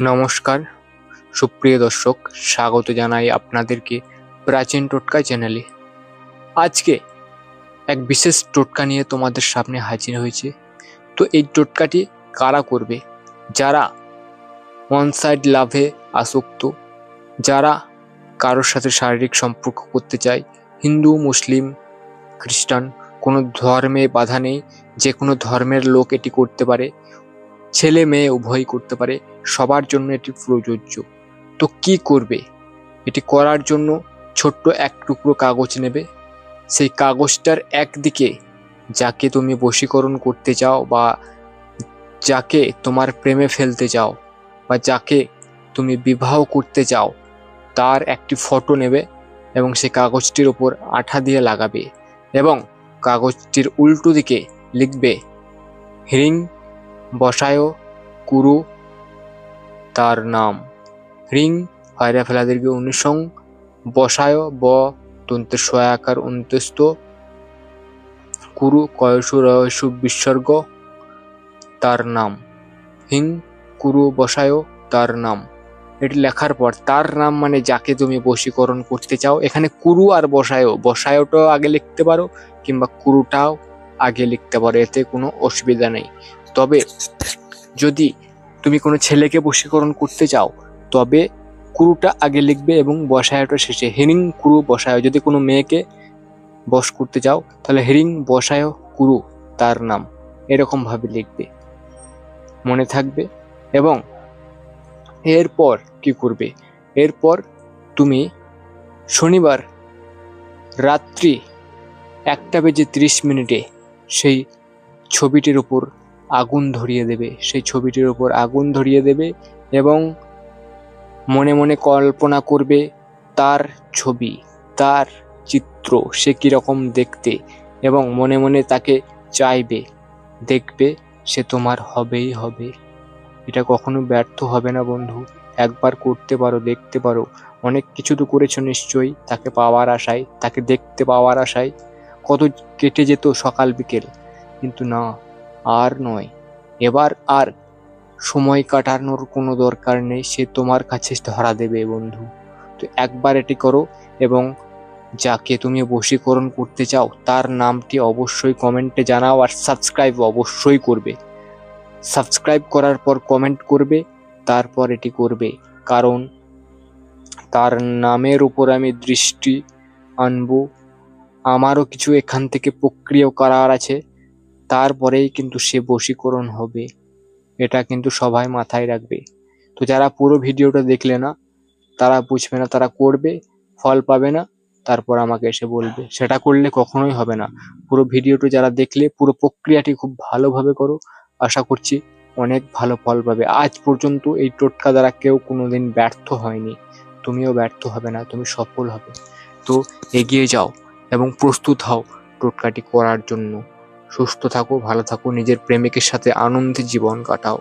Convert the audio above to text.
নমস্কার সুপ্রিয় দর্শক, স্বাগত জানাই আপনাদেরকে প্রাচীন টোটকা চ্যানেলে। আজকে এক বিশেষ টোটকা নিয়ে তোমাদের সামনে হাজির হয়েছে। তো এই টোটকাটি কারা করবে? যারা ওয়ান সাইড লাভে আসক্ত, যারা কারোর সাথে শারীরিক সম্পর্ক করতে চায়, হিন্দু, মুসলিম, খ্রিস্টান, কোনো ধর্মে বাধা নেই, যে কোনো ধর্মের লোক এটি করতে পারে, ছেলে মেয়ে উভয়ই করতে পারে, সবার জন্য এটি প্রযোজ্য। তো কি করবে? এটি করার জন্য ছোট্ট এক টুকরো কাগজ নেবে। সেই কাগজটার একদিকে যাকে তুমি বশীকরণ করতে চাও, বা যাকে তোমার প্রেমে ফেলতে চাও, বা যাকে তুমি বিবাহ করতে চাও, তার একটি ফটো নেবে এবং সেই কাগজটির ওপর আঠা দিয়ে লাগাবে এবং কাগজটির উল্টো দিকে লিখবে হ্রিং বসায় কুরু তার নাম। হ্রিং হয়রা ফেলা দীর্ঘ অনুসং বসায় ব তন্ত্রের সহায়কার অন্ত্যস্ত কুরু কয়সু রয়সু বিসর্গ তার নাম। হিং কুরু বসায় তার নাম। এটি লেখার পর তার নাম মানে যাকে তুমি বশীকরণ করতে চাও। এখানে কুরু আর বসায়টাও আগে লিখতে পারো কিংবা কুরুটাও আগে লিখতে পারো, এতে কোনো অসুবিধা নেই। তবে যদি তুমি কোনো ছেলেকে বশীকরণ করতে চাও তবে কুরুটা আগে লিখবে এবং বসায়টা শেষে। হিরিং কুরু বসায়। যদি কোনো মেয়েকে বশ করতে চাও তাহলে হিরিং বসায় কুরু তার নাম, এরকম ভাবে লিখবে, মনে থাকবে। এবং এরপর কি করবে? এরপর তুমি শনিবার রাত্রি 1:30 সেই ছবিটির উপর আগুন ধরিয়ে দেবে। সেই ছবিটির উপর আগুন ধরিয়ে দেবে এবং মনে মনে কল্পনা করবে তার ছবি, তার চিত্র, সে কিরকম দেখতে, এবং মনে মনে তাকে চাইবে। দেখবে সে তোমার হবেই হবে। এটা কখনো ব্যর্থ হবে না বন্ধু। একবার করতে পারো, দেখতে পারো। অনেক কিছু তো করেছো নিশ্চয়ই, তাকে পাওয়ার আশায়, তাকে দেখতে পাওয়ার আশায়। কত কেটে যেত সকাল বিকেল, কিন্তু না, আর নয়। এবার আর সময় কাটানোর কোনো দরকার নেই, সে তোমার কাছে ধরা দেবে বন্ধু। তো একবার এটি করো এবং যাকে তুমি বশীকরণ করতে চাও তার নামটি অবশ্যই কমেন্টে জানাও, আর সাবস্ক্রাইব অবশ্যই করবে। সাবস্ক্রাইব করার পর কমেন্ট করবে, তারপর এটি করবে, কারণ তার নামের উপর আমি দৃষ্টি আনবো। আমারও কিছু এখান থেকে প্রক্রিয়া করার আছে, তারপরেই কিন্তু সে বশীকরণ হবে। এটা কিন্তু সবাই মাথায় রাখবে। তো যারা পুরো ভিডিওটা দেখলে না তারা বুঝবে না, তারা করবে, ফল পাবে না, তারপর আমাকে এসে বলবে। সেটা করলে কখনোই হবে না। পুরো ভিডিওটা যারা দেখলে, পুরো প্রক্রিয়াটি খুব ভালোভাবে করো, আশা করছি অনেক ভালো ফল পাবে। আজ পর্যন্ত এই টোটকা দ্বারা কেউ কোনোদিন ব্যর্থ হয়নি, তুমিও ব্যর্থ হবে না, তুমি সফল হবে। তো এগিয়ে যাও এবং প্রস্তুত হও টোটকাটি করার জন্য। সুস্থ থাকো, ভালো থাকো, নিজের প্রেমিকের সাথে আনন্দে জীবন কাটাও।